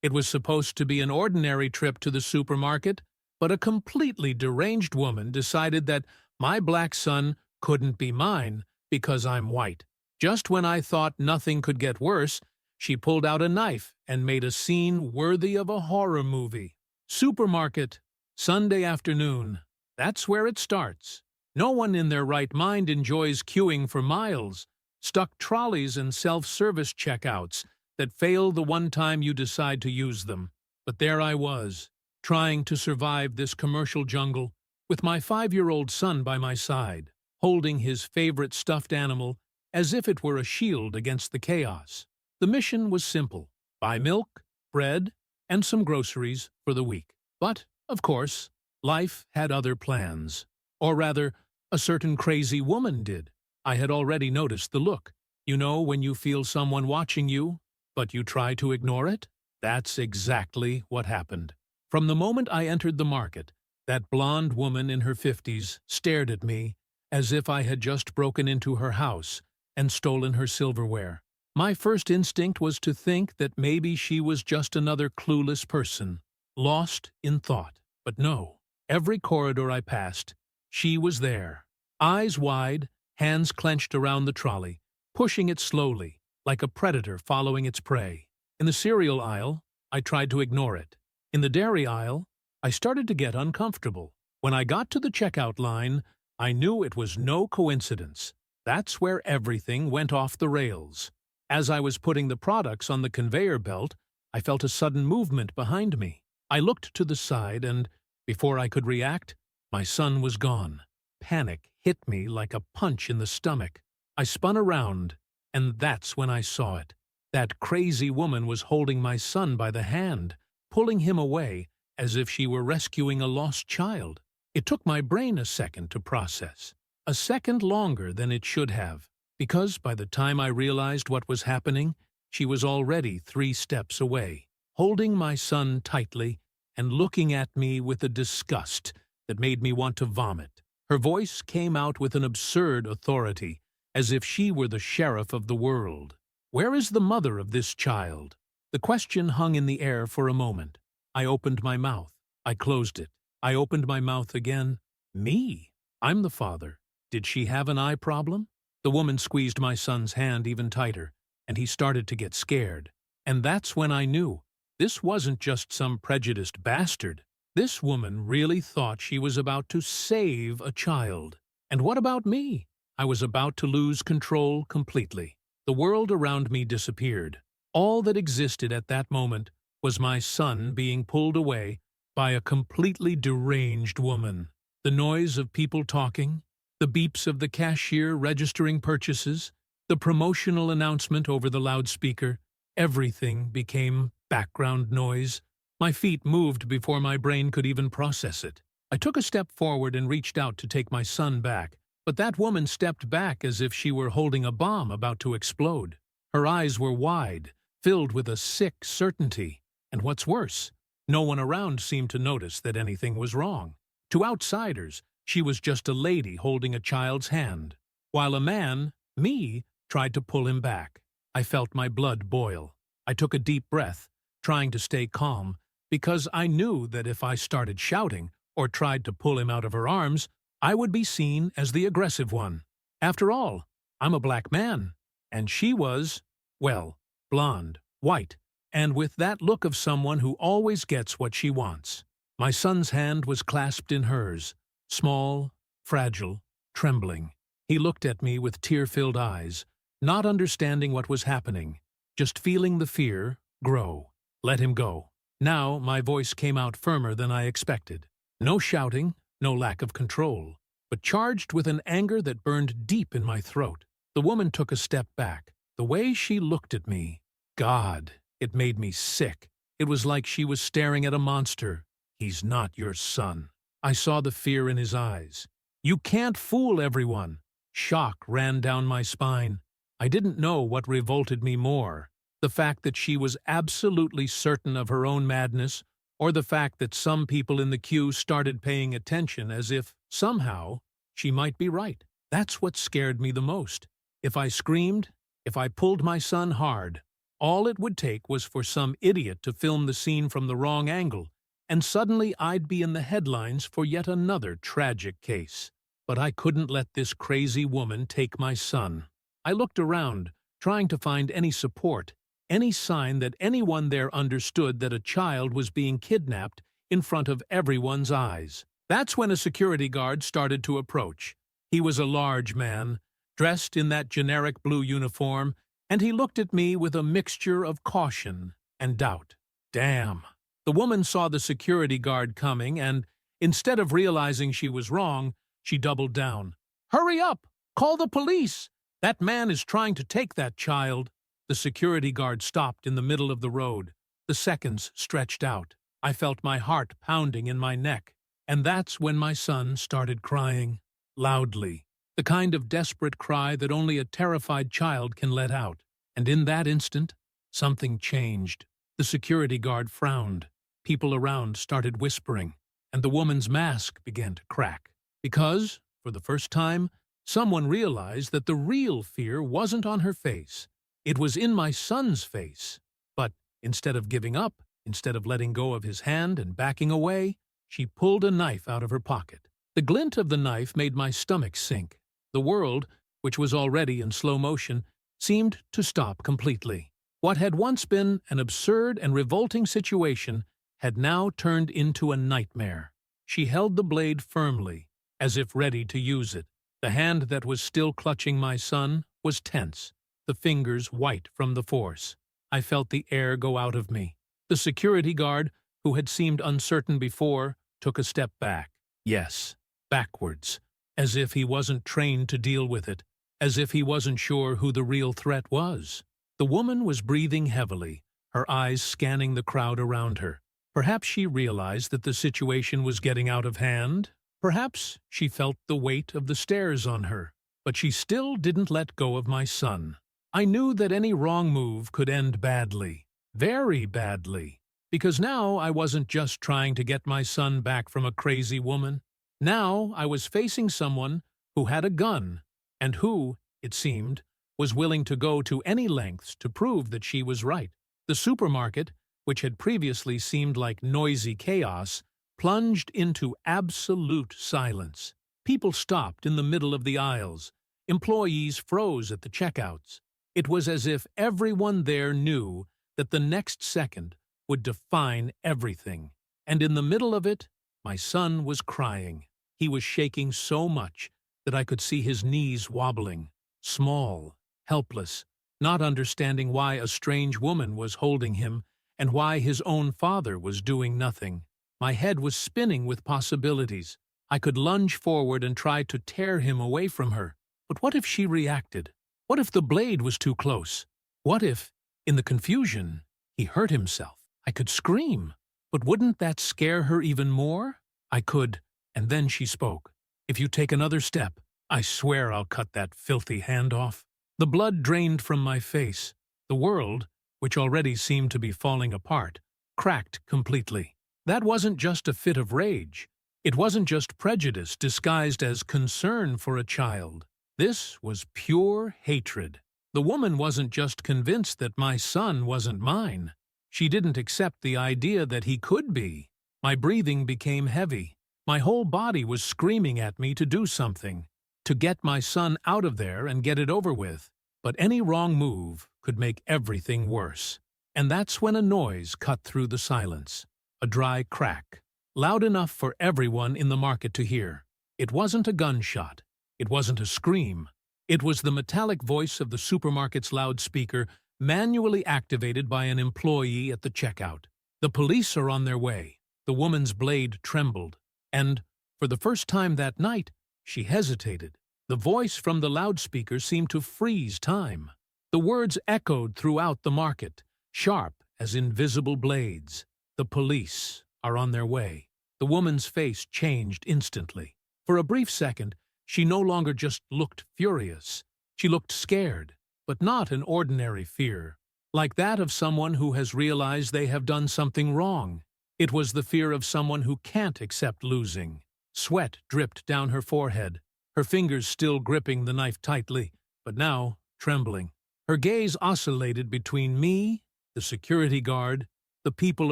It was supposed to be an ordinary trip to the supermarket, but a completely deranged woman decided that my black son couldn't be mine because I'm white. Just when I thought nothing could get worse, she pulled out a knife and made a scene worthy of a horror movie. Supermarket, Sunday afternoon. That's where it starts. No one in their right mind enjoys queuing for miles, stuck trolleys and self-service checkouts that fail the one time you decide to use them. But there I was, trying to survive this commercial jungle with my 5-year-old son by my side, holding his favorite stuffed animal as if it were a shield against the chaos. The mission was simple: buy milk, bread, and some groceries for the week. But, of course, life had other plans. Or rather, a certain crazy woman did. I had already noticed the look. You know when you feel someone watching you, but you try to ignore it? That's exactly what happened. From the moment I entered the market, that blonde woman in her 50s stared at me as if I had just broken into her house and stolen her silverware. My first instinct was to think that maybe she was just another clueless person, lost in thought. But no, every corridor I passed, she was there, eyes wide, hands clenched around the trolley, pushing it slowly, like a predator following its prey. In the cereal aisle, I tried to ignore it. In the dairy aisle, I started to get uncomfortable. When I got to the checkout line, I knew it was no coincidence. That's where everything went off the rails. As I was putting the products on the conveyor belt, I felt a sudden movement behind me. I looked to the side and, before I could react, my son was gone. Panic hit me like a punch in the stomach. I spun around, and that's when I saw it. That crazy woman was holding my son by the hand, pulling him away as if she were rescuing a lost child. It took my brain a second to process. A second longer than it should have, because by the time I realized what was happening, she was already 3 steps away, holding my son tightly and looking at me with a disgust that made me want to vomit. Her voice came out with an absurd authority, as if she were the sheriff of the world. Where is the mother of this child? The question hung in the air for a moment. I opened my mouth. I closed it. I opened my mouth again. Me? I'm the father. Did she have an eye problem? The woman squeezed my son's hand even tighter, and he started to get scared. And that's when I knew. This wasn't just some prejudiced bastard. This woman really thought she was about to save a child. And what about me? I was about to lose control completely. The world around me disappeared. All that existed at that moment was my son being pulled away by a completely deranged woman. The noise of people talking, the beeps of the cashier registering purchases, the promotional announcement over the loudspeaker, everything became background noise. My feet moved before my brain could even process it. I took a step forward and reached out to take my son back, but that woman stepped back as if she were holding a bomb about to explode. Her eyes were wide, filled with a sick certainty. And what's worse, no one around seemed to notice that anything was wrong. To outsiders, she was just a lady holding a child's hand, while a man, me, tried to pull him back. I felt my blood boil. I took a deep breath, trying to stay calm, because I knew that if I started shouting or tried to pull him out of her arms, I would be seen as the aggressive one. After all, I'm a black man, and she was, well, blonde, white, and with that look of someone who always gets what she wants. My son's hand was clasped in hers, small, fragile, trembling. He looked at me with tear-filled eyes, not understanding what was happening, just feeling the fear grow. Let him go. Now my voice came out firmer than I expected. No shouting, no lack of control, but charged with an anger that burned deep in my throat. The woman took a step back. The way she looked at me, God, it made me sick. It was like she was staring at a monster. He's not your son. I saw the fear in his eyes. You can't fool everyone. Shock ran down my spine. I didn't know what revolted me more, the fact that she was absolutely certain of her own madness, or the fact that some people in the queue started paying attention as if, somehow, she might be right. That's what scared me the most. If I screamed, if I pulled my son hard, All it would take was for some idiot to film the scene from the wrong angle, and suddenly I'd be in the headlines for yet another tragic case. But I couldn't let this crazy woman take my son. I looked around, trying to find any support, any sign that anyone there understood that a child was being kidnapped in front of everyone's eyes. That's when a security guard started to approach. He was a large man, dressed in that generic blue uniform, and he looked at me with a mixture of caution and doubt. Damn. The woman saw the security guard coming and, instead of realizing she was wrong, she doubled down. "Hurry up! Call the police! That man is trying to take that child." The security guard stopped in the middle of the road. The seconds stretched out. I felt my heart pounding in my neck. And that's when my son started crying. Loudly. The kind of desperate cry that only a terrified child can let out. And in that instant, something changed. The security guard frowned. People around started whispering, and the woman's mask began to crack. Because, for the first time, someone realized that the real fear wasn't on her face. It was in my son's face. But instead of giving up, instead of letting go of his hand and backing away, she pulled a knife out of her pocket. The glint of the knife made my stomach sink. The world, which was already in slow motion, seemed to stop completely. What had once been an absurd and revolting situation had now turned into a nightmare. She held the blade firmly, as if ready to use it. The hand that was still clutching my son was tense, the fingers white from the force. I felt the air go out of me. The security guard, who had seemed uncertain before, took a step back. Yes, backwards, as if he wasn't trained to deal with it, as if he wasn't sure who the real threat was. The woman was breathing heavily, her eyes scanning the crowd around her. Perhaps she realized that the situation was getting out of hand. Perhaps she felt the weight of the stares on her. But she still didn't let go of my son. I knew that any wrong move could end badly, very badly, because now I wasn't just trying to get my son back from a crazy woman. Now I was facing someone who had a gun, and who, it seemed, was willing to go to any lengths to prove that she was right. The supermarket, which had previously seemed like noisy chaos, plunged into absolute silence. People stopped in the middle of the aisles. Employees froze at the checkouts. It was as if everyone there knew that the next second would define everything. And in the middle of it, my son was crying. He was shaking so much that I could see his knees wobbling, small, helpless, not understanding why a strange woman was holding him and why his own father was doing nothing. My head was spinning with possibilities. I could lunge forward and try to tear him away from her. But what if she reacted? What if the blade was too close? What if, in the confusion, he hurt himself? I could scream. But wouldn't that scare her even more? I could, and then she spoke. "If you take another step, I swear I'll cut that filthy hand off." The blood drained from my face. The world, which already seemed to be falling apart, cracked completely. That wasn't just a fit of rage. It wasn't just prejudice disguised as concern for a child. This was pure hatred. The woman wasn't just convinced that my son wasn't mine. She didn't accept the idea that he could be. My breathing became heavy. My whole body was screaming at me to do something, to get my son out of there and get it over with. But any wrong move could make everything worse. And that's when a noise cut through the silence. A dry crack, loud enough for everyone in the market to hear. It wasn't a gunshot. It wasn't a scream. It was the metallic voice of the supermarket's loudspeaker, manually activated by an employee at the checkout. "The police are on their way." The woman's blade trembled, and, for the first time that night, she hesitated. The voice from the loudspeaker seemed to freeze time. The words echoed throughout the market, sharp as invisible blades. "The police are on their way." The woman's face changed instantly. For a brief second, she no longer just looked furious. She looked scared, but not an ordinary fear, like that of someone who has realized they have done something wrong. It was the fear of someone who can't accept losing. Sweat dripped down her forehead, her fingers still gripping the knife tightly, but now trembling. Her gaze oscillated between me, the security guard, the people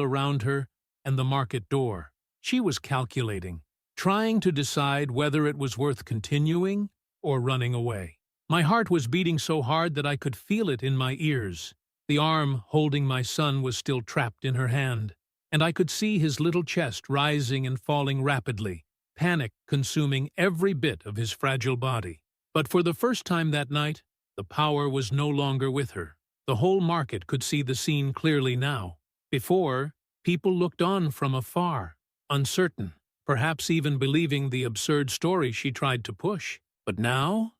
around her, and the market door. She was calculating, trying to decide whether it was worth continuing or running away. My heart was beating so hard that I could feel it in my ears. The arm holding my son was still trapped in her hand, and I could see his little chest rising and falling rapidly, panic consuming every bit of his fragile body. But for the first time that night, the power was no longer with her. The whole market could see the scene clearly now. Before, people looked on from afar, uncertain, perhaps even believing the absurd story she tried to push. But now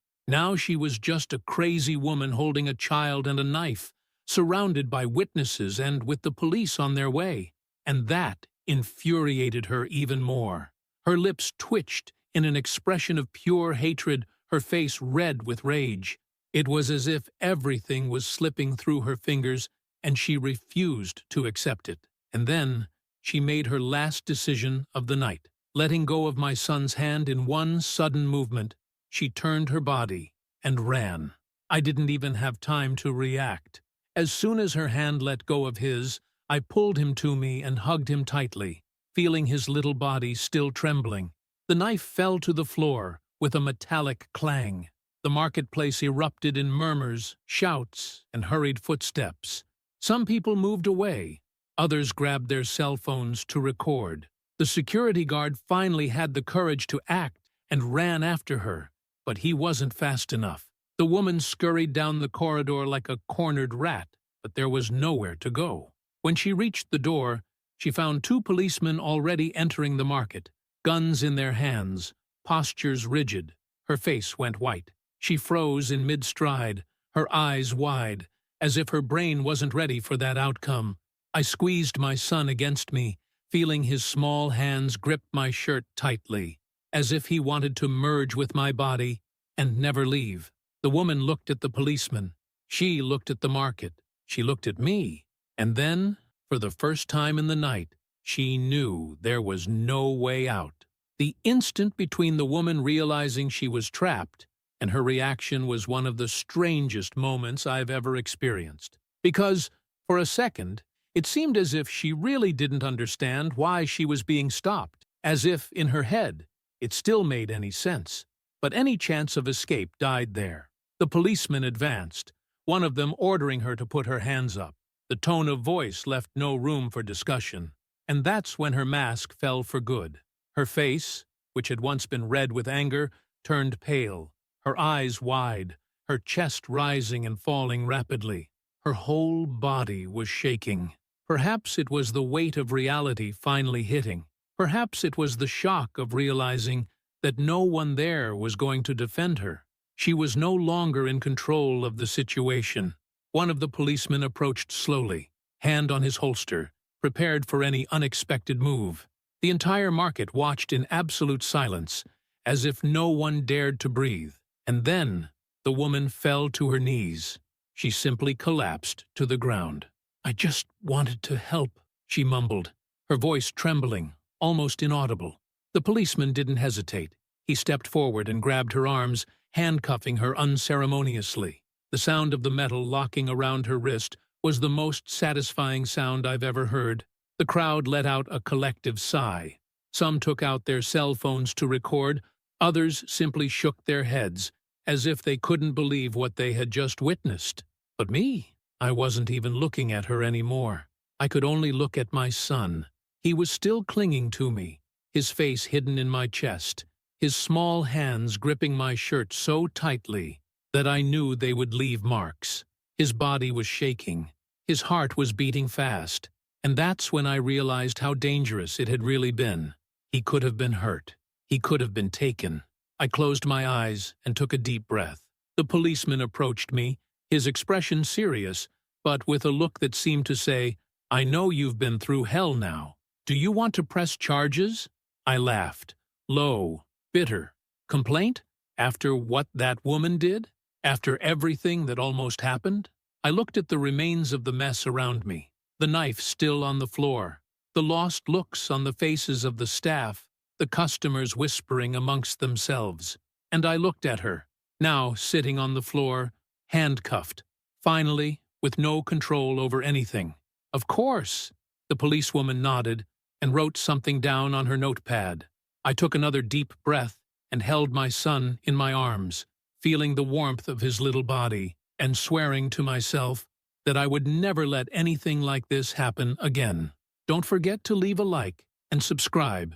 she was just a crazy woman holding a child and a knife, surrounded by witnesses and with the police on their way. And that infuriated her even more. Her lips twitched in an expression of pure hatred, her face red with rage. It was as if everything was slipping through her fingers and she refused to accept it. And then she made her last decision of the night. Letting go of my son's hand in one sudden movement, she turned her body and ran. I didn't even have time to react. As soon as her hand let go of his, I pulled him to me and hugged him tightly, feeling his little body still trembling. The knife fell to the floor with a metallic clang. The marketplace erupted in murmurs, shouts, and hurried footsteps. Some people moved away. Others grabbed their cell phones to record. The security guard finally had the courage to act and ran after her, but he wasn't fast enough. The woman scurried down the corridor like a cornered rat, but there was nowhere to go. When she reached the door, she found two policemen already entering the market, guns in their hands, postures rigid. Her face went white. She froze in mid-stride, her eyes wide, as if her brain wasn't ready for that outcome. I squeezed my son against me, feeling his small hands grip my shirt tightly, as if he wanted to merge with my body and never leave. The woman looked at the policeman. She looked at the market. She looked at me. And then, for the first time in the night, she knew there was no way out. The instant between the woman realizing she was trapped and her reaction was one of the strangest moments I've ever experienced. Because, for a second, it seemed as if she really didn't understand why she was being stopped, as if, in her head, it still made any sense. But any chance of escape died there. The policeman advanced, one of them ordering her to put her hands up. The tone of voice left no room for discussion. And that's when her mask fell for good. Her face, which had once been red with anger, turned pale, her eyes wide, her chest rising and falling rapidly. Her whole body was shaking. Perhaps it was the weight of reality finally hitting. Perhaps it was the shock of realizing that no one there was going to defend her. She was no longer in control of the situation. One of the policemen approached slowly, hand on his holster, prepared for any unexpected move. The entire market watched in absolute silence, as if no one dared to breathe. And then the woman fell to her knees. She simply collapsed to the ground. "I just wanted to help," she mumbled, her voice trembling, almost inaudible. The policeman didn't hesitate. He stepped forward and grabbed her arms, handcuffing her unceremoniously. The sound of the metal locking around her wrist was the most satisfying sound I've ever heard. The crowd let out a collective sigh. Some took out their cell phones to record, others simply shook their heads, as if they couldn't believe what they had just witnessed. But me, I wasn't even looking at her anymore. I could only look at my son. He was still clinging to me, his face hidden in my chest, his small hands gripping my shirt so tightly that I knew they would leave marks. His body was shaking. His heart was beating fast. And that's when I realized how dangerous it had really been. He could have been hurt. He could have been taken. I closed my eyes and took a deep breath. The policeman approached me, his expression serious, but with a look that seemed to say, "I know you've been through hell now. Do you want to press charges?" I laughed. Low, bitter. Complaint? After what that woman did? After everything that almost happened? I looked at the remains of the mess around me. The knife still on the floor, the lost looks on the faces of the staff, the customers whispering amongst themselves. And I looked at her, now sitting on the floor, handcuffed, Finally, with no control over anything. Of course, the policewoman nodded and wrote something down on her notepad. I took another deep breath and held my son in my arms, feeling the warmth of his little body and swearing to myself that I would never let anything like this happen again. Don't forget to leave a like and subscribe.